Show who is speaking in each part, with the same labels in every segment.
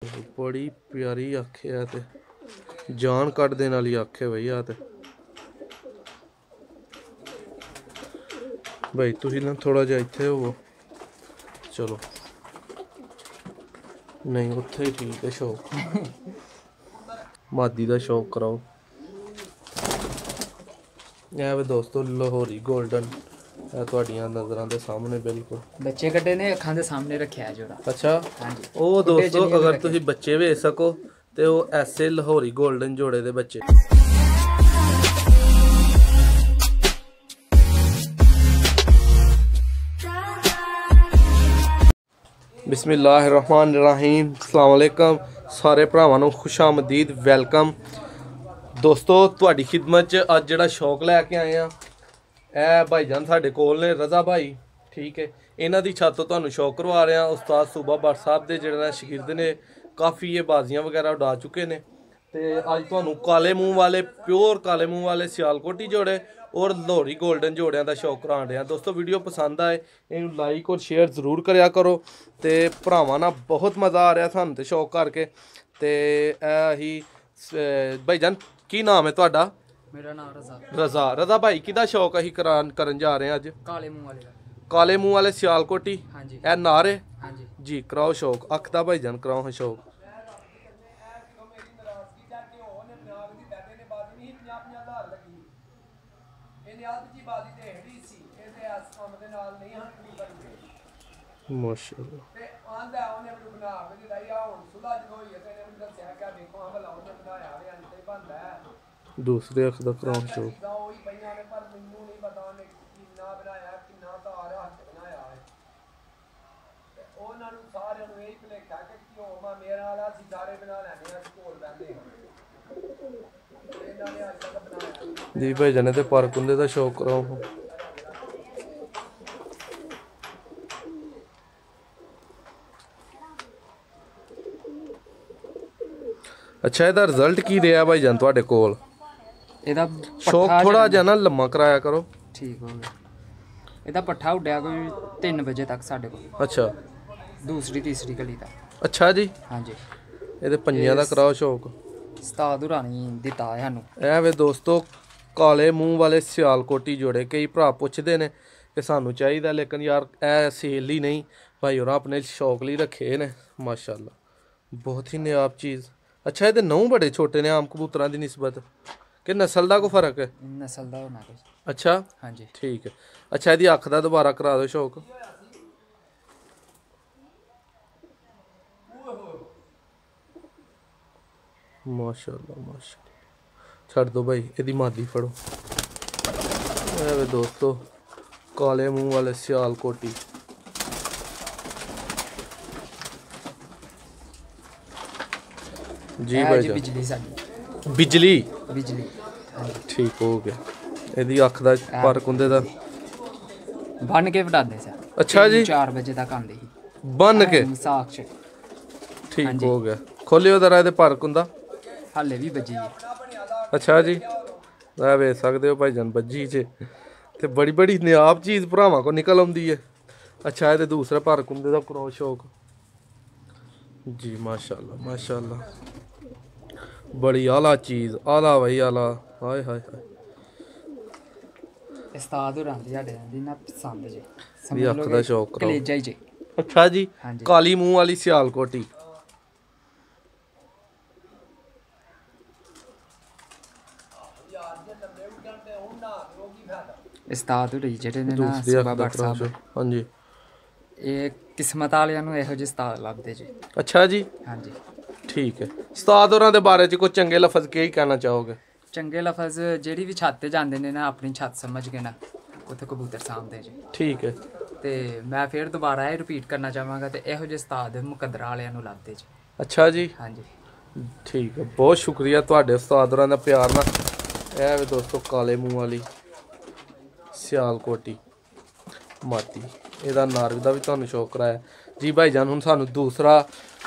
Speaker 1: बड़ी प्यारी अख है ते जान कट देने वाली अख है भैया ते भाई तुसीं ना थोड़ा जिहा इत्थे होवो चलो नहीं उत्थे ही ठीक है शौक मादी दा शौक कराओ ऐ वे दोस्तों लाहौरी गोल्डन है तुहाडियां नज़रां दे सामने बिल्कुल
Speaker 2: बच्चे कड्ढे ने अखां दे सामने रखिया है जोड़ा।
Speaker 1: अच्छा
Speaker 2: हाँ जी
Speaker 1: ओ दोस्तों अगर तुसीं बच्चे भेज सको ते ओ ऐसे लाहौरी गोल्डन जोड़े दे बच्चे बिस्मिल्लाहिर्रहमानिर्रहीम अस्सलाम वालेकुम सारे भरावां नूं खुशामदीद वेलकम दोस्तों तुहाडी खिदमत च अज जिहड़ा शौक लैके आए हैं ਇਹ ਭਾਈਜਾਨ ਸਾਡੇ ਕੋਲ ਨੇ रज़ा भाई ठीक है इन्हां दी छत तो तुहानूं शौक करवा रहे हैं उस्ताद सूबा भट्ट साहब दे जिहड़े शागिर्द ने काफ़ी ये बाजियां वगैरह उड़ा चुके ने ते अज तुहानूं काले मूँह वाले प्योर काले मूँह वाले सियालकोटी जोड़े और लाहौरी गोल्डन जोड़ियां दा शौक कराण रहे हैं। दोस्तों वीडियो पसंद आए इन्हूं लाइक और शेयर जरूर करया करो ते भरावां नाल बहुत मज़ा आ रहा सानूं ते शौक करके ते ही भाईजान की नाम है तुहाडा?
Speaker 2: मेरा नाम रज़ा।
Speaker 1: रज़ा भाई किदा शौक असीं करन जा रहे हैं अज?
Speaker 2: काले मूँह वाले का।
Speaker 1: काले मूँह वाले सियालकोटी
Speaker 2: हाँ जी
Speaker 1: ए नारे
Speaker 2: हाँ जी
Speaker 1: जी कराओ शौक अख दा भाईजान कराओ हाँ शौक दूसरे अख दा कराओ शौक जी भाई जाने ते पर कुंदे दा शौक कराओ अच्छा ਇਹਦਾ ਰਿਜ਼ਲਟ ਕੀ ਰਿਹਾ ਭਾਈ ਜਾਨ ਤੁਹਾਡੇ ਕੋਲ?
Speaker 2: ਇਹਦਾ
Speaker 1: शौक थोड़ा ਜਿਹਾ ਨਾ ਲੰਮਾ ਕਰਾਇਆ ਕਰੋ।
Speaker 2: ठीक हो गया ਇਹਦਾ ਪੱਠਾ ਉੱਡਿਆ ਕੋਈ 3 ਵਜੇ ਤੱਕ ਸਾਡੇ ਕੋਲ।
Speaker 1: अच्छा
Speaker 2: दूसरी तीसरी गली ਦਾ।
Speaker 1: अच्छा जी
Speaker 2: हाँ जी
Speaker 1: ਇਹਦੇ ਪੰਜਿਆਂ ਦਾ ਕਰਾਓ ਸ਼ੌਕ।
Speaker 2: ਉਸਤਾਦ ਹੁਰਾਨੀ ਦਿੱਤਾ ਹੈ ਸਾਨੂੰ।
Speaker 1: ਐ ਵੇ ਦੋਸਤੋ ਕਾਲੇ ਮੂੰਹ ਵਾਲੇ ਸਿਆਲਕੋਟੀ ਜੋੜੇ ਕਈ ਭਰਾ ਪੁੱਛਦੇ ਨੇ ਕਿ ਸਾਨੂੰ ਚਾਹੀਦਾ ਲੇਕਿਨ ਯਾਰ ਇਹ ਸੇਲ ਹੀ ਨਹੀਂ ਭਾਈ ਹੋਰਾਂ ਆਪਣੇ ਸ਼ੌਕ ਲਈ ਰੱਖੇ ਨੇ ਮਾਸ਼ਾਅੱਲਾ ਬਹੁਤ ਹੀ ਨਿਆਬ ਚੀਜ਼। अच्छा ये नौ बड़े छोटे ने आम कबूतरों की निस्बत कि नस्ल का कोई फर्क है?
Speaker 2: नस्ल का होना कुछ।
Speaker 1: अच्छा
Speaker 2: हाँ जी
Speaker 1: ठीक है। अच्छा यदि अख का दोबारा करा दो शौक माशाअल्लाह माशाअल्लाह छड़ दो भाई यदि मादी फड़ो। वे दोस्तों काले मुंह वाले सियालकोटी जी भाई जी
Speaker 2: बिजली साडी
Speaker 1: बिजली
Speaker 2: बिजली
Speaker 1: ठीक हो गया यदि अख दा पर कुंदे दा
Speaker 2: बन के वडांदे सा।
Speaker 1: अच्छा जी
Speaker 2: 4 बजे तक आंदे ही
Speaker 1: बन के
Speaker 2: साख च
Speaker 1: ठीक हो गया खोलियो जरा इहदे पर कुंदा
Speaker 2: हाले भी बजी है।
Speaker 1: अच्छा जी आ वे सकदे हो भाईजान बजी च ते बड़ी बड़ी नियाब चीज़ भरावां को निकल आउंदी है। अच्छा इहदे दूसरे पर कुंदे दा कराओ शौक जी माशाअल्लाह माशाअल्लाह बड़ी आला चीज़ आला भाई आला हाय हाय हाय
Speaker 2: उस्ताद होरांदी साडे दी ना पसंद जे
Speaker 1: भी अख दा शौक कराओ।
Speaker 2: कलेजा ही जे।
Speaker 1: अच्छा जी
Speaker 2: हाँ जी
Speaker 1: काली मूँह वाली सियालकोटी
Speaker 2: उस्ताद होरी जेहड़े ने ना
Speaker 1: दूसरी
Speaker 2: सूबा
Speaker 1: अख दा
Speaker 2: भट्ट
Speaker 1: कराओ
Speaker 2: साहब
Speaker 1: शौक हाँ जी
Speaker 2: ਇਹ ਕਿਸਮਤ ਵਾਲਿਆਂ ਨੂੰ ਇਹੋ ਜਿਹੇ ਉਸਤਾਦ ਲੱਭਦੇ ਜੀ।
Speaker 1: अच्छा जी
Speaker 2: ਹਾਂਜੀ
Speaker 1: ठीक है उस्ताद होरां दे बारे च कोई चंगे लफज की कहना चाहोगे?
Speaker 2: ਚੰਗੇ ਲਫ਼ਜ਼ ਜਿਹੜੀ ਵੀ ਛੱਤ ਤੇ ਜਾਂਦੇ ਨੇ ਨਾ ਆਪਣੀ ਛੱਤ ਸਮਝ ਕੇ ਨਾ ਉੱਥੇ ਕਬੂਤਰ ਸਾਂਭਦੇ ਜੀ।
Speaker 1: ठीक है
Speaker 2: ਤੇ ਮੈਂ ਫਿਰ ਦੁਬਾਰਾ ਇਹ ਰਿਪੀਟ ਕਰਨਾ ਚਾਹਾਂਗਾ ਤੇ ਇਹੋ ਜਿਹੇ ਉਸਤਾਦ ਮੁਕੱਦਰਾਂ ਵਾਲਿਆਂ ਨੂੰ ਲੱਭਦੇ ਜੀ।
Speaker 1: अच्छा जी
Speaker 2: ਹਾਂਜੀ
Speaker 1: ठीक है बहुत शुक्रिया तुहाडे उस्ताद होरां दा प्यार नाल ए वे दोस्तों काले मूँह वाली सियालकोटी माती ਇਹਦਾ ਨਾਰਗ ਦਾ ਵੀ ਤੁਹਾਨੂੰ ਸ਼ੌਕ ਕਰਾਇਆ ਜੀ ਭਾਈ ਜਾਨ। ਹੁਣ ਸਾਨੂੰ ਦੂਸਰਾ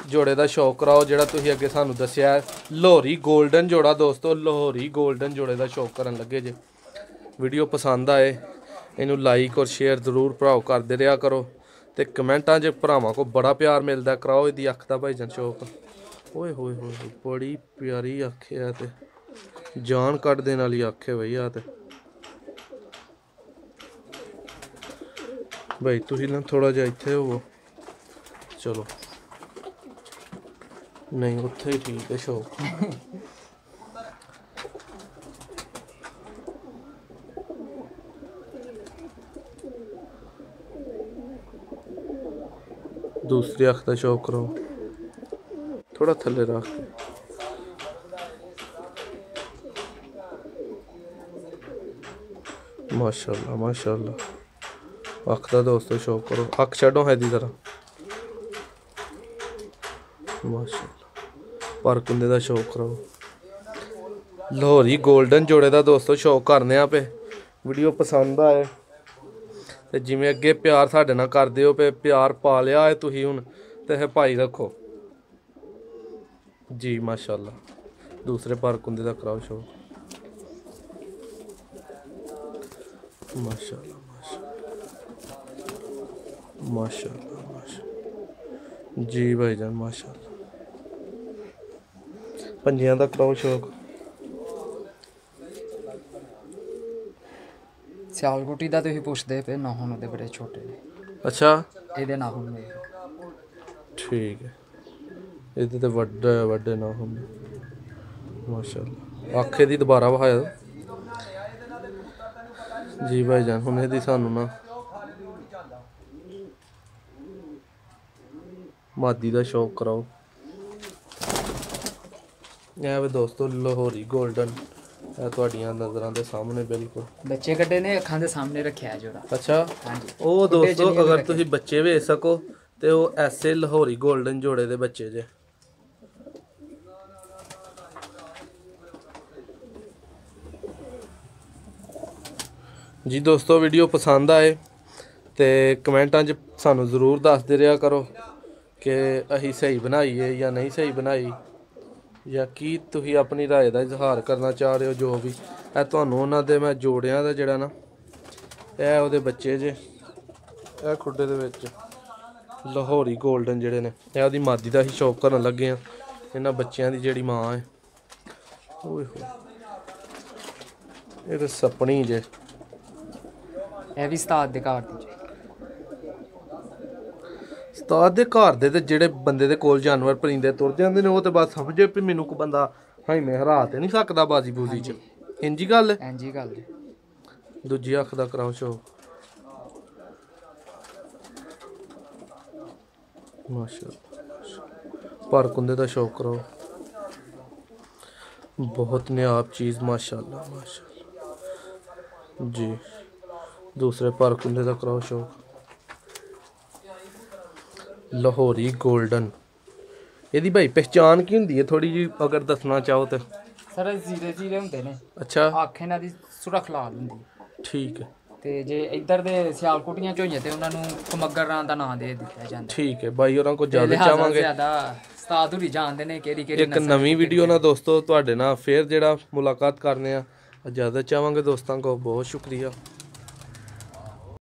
Speaker 1: ਜੋੜੇ ਦਾ ਸ਼ੌਕ ਕਰਾਓ ਜਿਹੜਾ ਤੁਸੀਂ ਅੱਗੇ ਸਾਨੂੰ ਦੱਸਿਆ ਲਾਹੌਰੀ ਗੋਲਡਨ ਜੋੜਾ। ਦੋਸਤੋ ਲਾਹੌਰੀ ਗੋਲਡਨ ਜੋੜੇ ਦਾ ਸ਼ੌਕ ਕਰਨ ਲੱਗੇ ਜੇ ਵੀਡੀਓ ਪਸੰਦ ਆਏ ਇਹਨੂੰ ਲਾਈਕ ਔਰ ਸ਼ੇਅਰ ਜ਼ਰੂਰ ਭਰਾਓ ਕਰਦੇ ਰਿਹਾ ਕਰੋ ਤੇ ਕਮੈਂਟਾਂ 'ਚ ਭਰਾਵਾਂ ਕੋ ਬੜਾ ਪਿਆਰ ਮਿਲਦਾ। ਕਰਾਓ ਇਹਦੀ ਅੱਖ ਦਾ ਭਾਈ ਜਾਨ ਸ਼ੌਕ। ਓਏ ਹੋਏ ਹੋਏ ਹੋਏ, ਬੜੀ ਪਿਆਰੀ ਅੱਖ ਹੈ ਤੇ ਜਾਨ ਕੱਢ ਦੇਣ ਵਾਲੀ ਅੱਖ ਹੈ ਬਈ ਆ ਤੇ। ਬਈ ਤੁਸੀਂ ਨਾ ਥੋੜਾ ਜਿਹਾ ਇੱਥੇ ਹੋਵੋ। ਚਲੋ ਨਹੀਂ ਉੱਥੇ ਹੀ ਠੀਕ ਹੈ ਸ਼ੌਕ। दूसरी अख का शौक करो, थोड़ा थले रख। माशाल्लाह माशाल्लाह। अख का दोस्तों शौक करो, अख छो है दी तरह। माशाल्लाह पर कुंदे का शौक करो। लाहौरी गोल्डन जोड़े का दोस्तों शौक करने पे। वीडियो पसंद आए तो जिमें अगे प्यार साढ़े नाल करदे हो पे प्यार पा लिया है तुसीं हुण ते है भाई रखो जी। माशाल्लाह दूसरे पर कुंदे का कराओ शौक। माशाल्लाह माशाल्लाह माशाल्लाह माशाल्लाह जी भाईजान माशाल्लाह। पंजियां का कराओ शौक।
Speaker 2: ਸਿਆਲਕੋਟੀ ਦਾ ਤੁਸੀਂ ਪੁੱਛਦੇ ਪਏ ਨਾਹੁਣ ਉਹਦੇ ਬੜੇ ਛੋਟੇ ਨੇ।
Speaker 1: अच्छा
Speaker 2: ਇਹਦੇ ਨਾਹੁਣ ਨੇ
Speaker 1: ठीक है, ਇਹਦੇ ਤੇ ਵੱਡੇ ਵੱਡੇ ਨਾ ਹੁੰਦੇ। ਮਾਸ਼ਾਅੱਲਾ ਅੱਖੇ ਦੀ ਦੁਬਾਰਾ ਵਹਾਇਆ ਜੀ ਭਾਈਜਾਨ। ਹੁਣ ਇਹਦੀ ਸਾਨੂੰ ਨਾ ਮਾਦੀ ਦਾ ਸ਼ੌਕ ਕਰਾਓ। ਇਹ ਵੇ ਦੋਸਤੋ ਲਾਹੌਰੀ ਗੋਲਡਨ, ਇਹ ਤੁਹਾਡੀਆਂ ਨਜ਼ਰਾਂ ਦੇ ਸਾਹਮਣੇ ਬਿਲਕੁਲ
Speaker 2: ਬੱਚੇ ਕੱਢੇ ਨੇ, ਅੱਖਾਂ ਦੇ ਸਾਹਮਣੇ ਰੱਖਿਆ ਜੋੜਾ।
Speaker 1: ਅੱਛਾ
Speaker 2: ਹਾਂਜੀ
Speaker 1: ਉਹ ਦੋਸਤੋ ਅਗਰ ਤੁਸੀਂ ਬੱਚੇ ਵੇਚ ਸਕੋ ਤੇ ਉਹ ਐਸੇ ਲਾਹੌਰੀ ਗੋਲਡਨ ਜੋੜੇ ਦੇ ਬੱਚੇ ਜੇ। ਜੀ ਦੋਸਤੋ ਵੀਡੀਓ ਪਸੰਦ ਆਏ ਤੇ ਕਮੈਂਟਾਂ 'ਚ ਸਾਨੂੰ ਜ਼ਰੂਰ ਦੱਸਦੇ ਰਿਹਾ ਕਰੋ ਕਿ ਅਸੀਂ ਸਹੀ ਬਣਾਈ ਹੈ ਜਾਂ ਨਹੀਂ ਸਹੀ ਬਣਾਈ, ਜਾਂ ਕੀ ਤੁਸੀਂ ਆਪਣੀ ਰਾਏ ਦਾ ਇਜ਼ਹਾਰ ਕਰਨਾ ਚਾਹ ਰਹੇ ਹੋ। ਜੋ ਵੀ ਇਹ ਤੁਹਾਨੂੰ ਉਹਨਾਂ ਦੇ ਮੈਂ ਜੋੜਿਆਂ ਦਾ ਜਿਹੜਾ ਨਾ ਇਹ ਉਹਦੇ ਬੱਚੇ ਜੇ, ਇਹ ਖੁੱਡੇ ਦੇ ਵਿੱਚ ਲਾਹੌਰੀ ਗੋਲਡਨ ਜਿਹੜੇ ਨੇ ਇਹ ਉਹਦੀ ਮਾਦੀ ਦਾ ਹੀ ਸ਼ੌਕ ਕਰਨ ਲੱਗੇ ਆ। ਇਹਨਾਂ ਬੱਚਿਆਂ ਦੀ ਜਿਹੜੀ ਮਾਂ ਹੈ ਓਏ ਹੋਏ ਇਹ ਤਾਂ ਸਪਣੀ ਜੇ।
Speaker 2: ਇਹ ਵੀ ਉਸਤਾਦ ਦੇ ਘਰ ਦੀ ਜੀ।
Speaker 1: ਉਸਤਾਦ ਦੇ ਘਰ ਦੇ ਤੇ ਜਿਹੜੇ ਬੰਦੇ ਦੇ ਕੋਲ ਜਾਨਵਰ ਪਰਿੰਦੇ ਤੁਰ ਜਾਂਦੇ ਨੇ ਉਹ ਤੇ ਬਸ ਸਮਝੇ ਵੀ ਮੈਨੂੰ ਕੋਈ ਬੰਦਾ ਹਾਈਵੇਂ ਹਰਾ ਤੇ ਨਹੀਂ ਸਕਦਾ ਬਾਜੀ ਬੂਜੀ 'ਚ। ਇੰਜੀ ਗੱਲ
Speaker 2: ਇੰਜੀ ਗੱਲ ਜੀ।
Speaker 1: ਦੂਜੀ ਅੱਖ ਦਾ ਕਰਾਓ ਸ਼ੌਕ। माशाल्लाह पर कुंदे का शौक करो, बहुत नायाब चीज़ माशाल्लाह माशाल्लाह जी। दूसरे पर कुंदे का कराओ शौक। लाहौरी गोल्डन ਇਹਦੀ भाई पहचान की होंगी है थोड़ी जी अगर दसना चाहो तो।
Speaker 2: सर जीरे जीरे ਹੁੰਦੇ ਨੇ।
Speaker 1: अच्छा
Speaker 2: ਅੱਖ ਇਹਨਾਂ ਦੀ ਸੁਰਖ ਲਾਲ ਹੁੰਦੀ।
Speaker 1: ठीक है
Speaker 2: ਤੇ ਜੇ ਇੱਧਰ ਦੇ ਸਿਆਲਕੋਟੀਆਂ ਚ ਹੋਈਆਂ ਤੇ ਉਹਨਾਂ ਨੂੰ ਕਮੱਗਰ ਰਾਂ ਦਾ ਨਾਂ ਦੇ ਦਿੱਤਾ ਜਾਂਦਾ।
Speaker 1: ठीक है भाई होਰਾਂ को ज़्यादा चाहांगे
Speaker 2: ਜ਼ਿਆਦਾ ਉਸਤਾਦ ਹੁਰੀ ਜਾਣਦੇ ਨੇ ਕਿਹੜੀ ਕਿਹੜੀ
Speaker 1: ਇੱਕ ਨਵੀਂ ਵੀਡੀਓ ਨਾਲ ਦੋਸਤੋ ਤੁਹਾਡੇ ਨਾਲ ਫੇਰ ਜਿਹੜਾ ਮੁਲਾਕਾਤ ਕਰਨੇ ਆ। ਇਜਾਜ਼ਤ ਚਾਹਾਂਗੇ ਦੋਸਤਾਂ ਕੋ। ਬਹੁਤ ਸ਼ੁਕਰੀਆ।